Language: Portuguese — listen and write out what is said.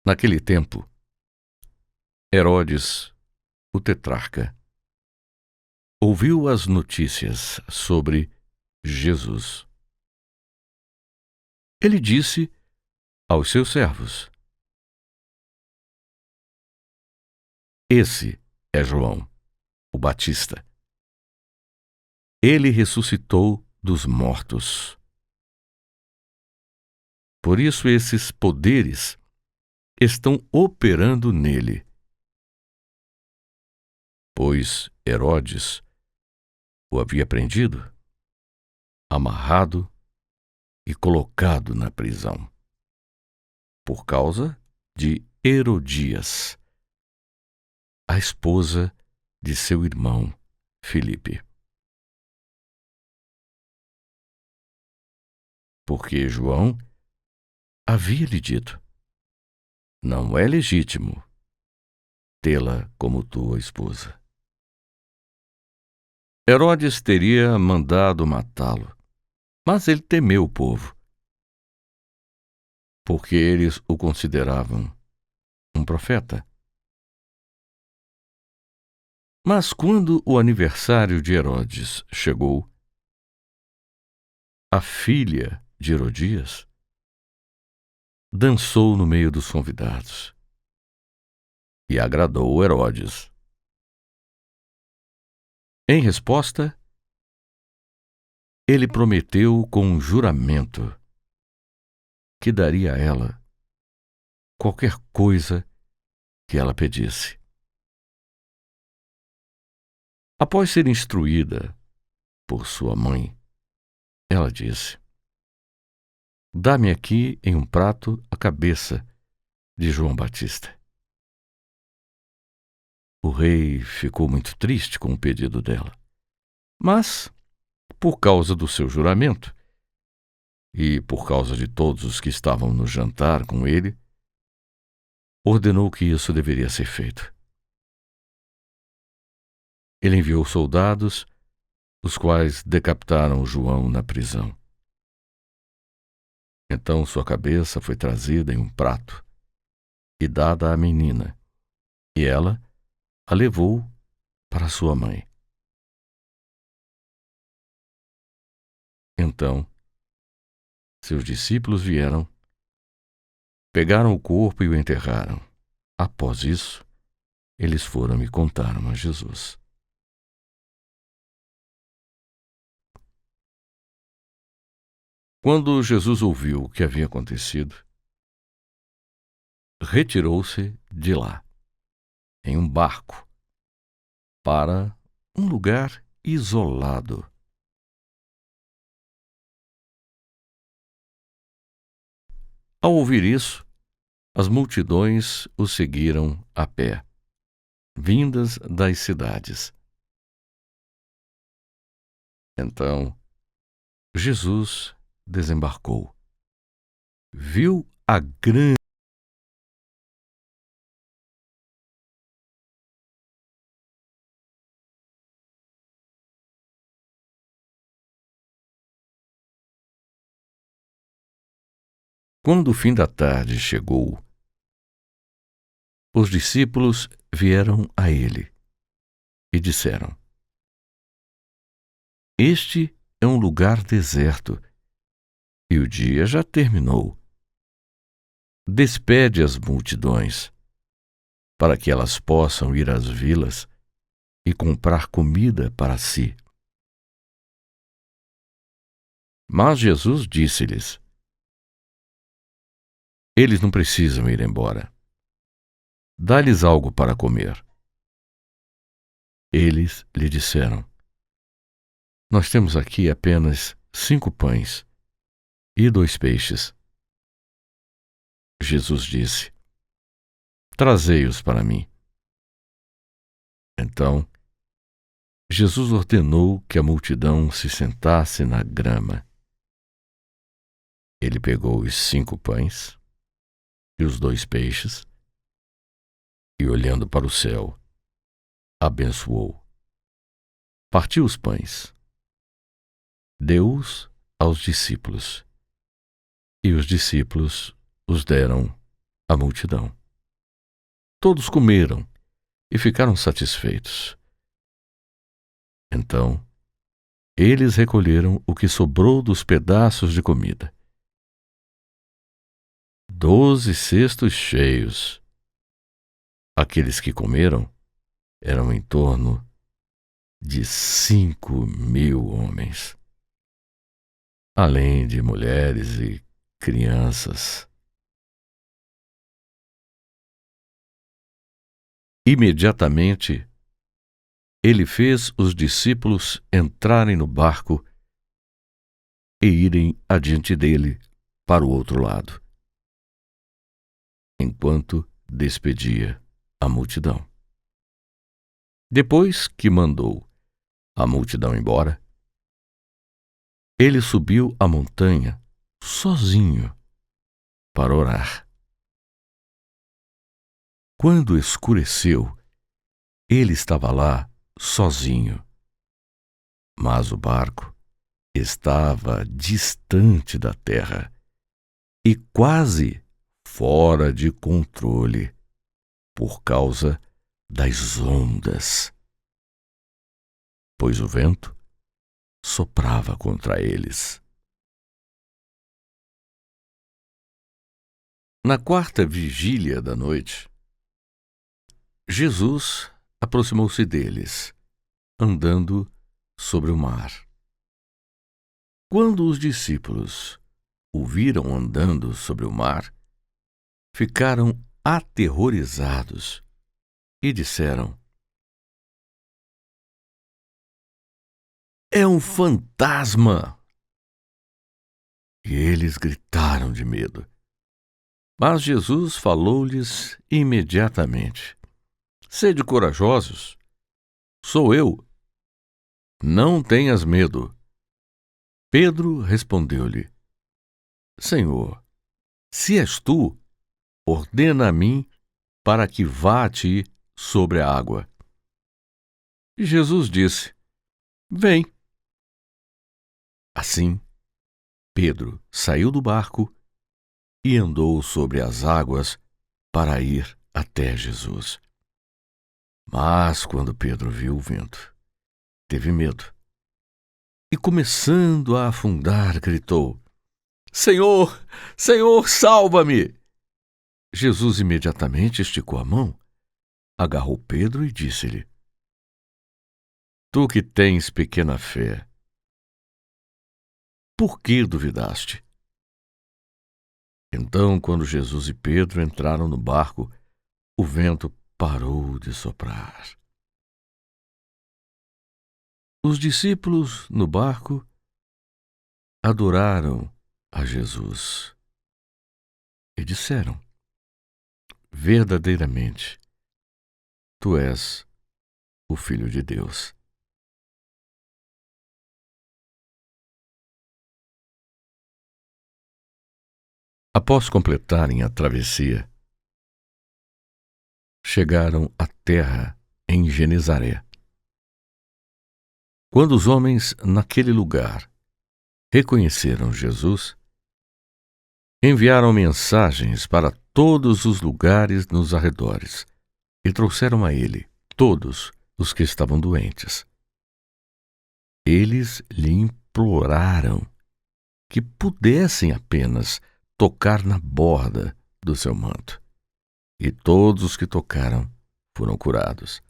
Naquele tempo, Herodes, o tetrarca, ouviu as notícias sobre Jesus. Ele disse aos seus servos: Esse é João, o Batista. Ele ressuscitou dos mortos. Por isso esses poderes estão operando nele. Pois Herodes o havia prendido, amarrado e colocado na prisão, por causa de Herodias, a esposa de seu irmão Filipe. Porque João havia lhe dito: não é legítimo tê-la como tua esposa. Herodes teria mandado matá-lo, mas ele temeu o povo, porque eles o consideravam um profeta. Mas quando o aniversário de Herodes chegou, a filha de Herodias dançou no meio dos convidados e agradou Herodes. Em resposta, ele prometeu com um juramento que daria a ela qualquer coisa que ela pedisse. Após ser instruída por sua mãe, ela disse: dá-me aqui em um prato a cabeça de João Batista. O rei ficou muito triste com o pedido dela, mas, por causa do seu juramento e por causa de todos os que estavam no jantar com ele, ordenou que isso deveria ser feito. Ele enviou soldados, os quais decapitaram João na prisão. Então sua cabeça foi trazida em um prato e dada à menina, e ela a levou para sua mãe. Então, seus discípulos vieram, pegaram o corpo e o enterraram. Após isso, eles foram e contaram a Jesus. Quando Jesus ouviu o que havia acontecido, retirou-se de lá, em um barco, para um lugar isolado. Ao ouvir isso, as multidões o seguiram a pé, vindas das cidades. Então, Jesus desembarcou, viu a grande Quando o fim da tarde chegou, os discípulos vieram a ele e disseram: Este é um lugar deserto e o dia já terminou. Despede as multidões, para que elas possam ir às vilas e comprar comida para si. Mas Jesus disse-lhes: Eles não precisam ir embora. Dá-lhes algo para comer. Eles lhe disseram: Nós temos aqui apenas 5 pães e 2 peixes. Jesus disse: Trazei-os para mim. Então, Jesus ordenou que a multidão se sentasse na grama. Ele pegou os 5 pães e os 2 peixes e, olhando para o céu, abençoou. Partiu os pães, deu-os aos discípulos, e os discípulos os deram a multidão. Todos comeram e ficaram satisfeitos. Então, eles recolheram o que sobrou dos pedaços de comida. 12 cestos cheios. Aqueles que comeram eram em torno de 5.000 homens, além de mulheres e crianças. Imediatamente, ele fez os discípulos entrarem no barco e irem adiante dele para o outro lado, enquanto despedia a multidão. Depois que mandou a multidão embora, ele subiu a montanha sozinho para orar. Quando escureceu, ele estava lá sozinho, mas o barco estava distante da terra e quase fora de controle por causa das ondas, pois o vento soprava contra eles. Na quarta vigília da noite, Jesus aproximou-se deles, andando sobre o mar. Quando os discípulos o viram andando sobre o mar, ficaram aterrorizados e disseram: "É um fantasma!" E eles gritaram de medo. Mas Jesus falou-lhes imediatamente: "Sede corajosos, sou eu. Não tenhas medo." Pedro respondeu-lhe: "Senhor, se és tu, ordena a mim para que vá a ti sobre a água." Jesus disse: "Vem." Assim, Pedro saiu do barco e andou sobre as águas para ir até Jesus. Mas quando Pedro viu o vento, teve medo e, começando a afundar, gritou: "Senhor, Senhor, salva-me!" Jesus imediatamente esticou a mão, agarrou Pedro e disse-lhe: "Tu que tens pequena fé, por que duvidaste?" Então, quando Jesus e Pedro entraram no barco, o vento parou de soprar. Os discípulos no barco adoraram a Jesus e disseram: "Verdadeiramente, tu és o Filho de Deus." Após completarem a travessia, chegaram à terra em Genezaré. Quando os homens naquele lugar reconheceram Jesus, enviaram mensagens para todos os lugares nos arredores e trouxeram a ele todos os que estavam doentes. Eles lhe imploraram que pudessem apenas tocar na borda do seu manto. E todos os que tocaram foram curados.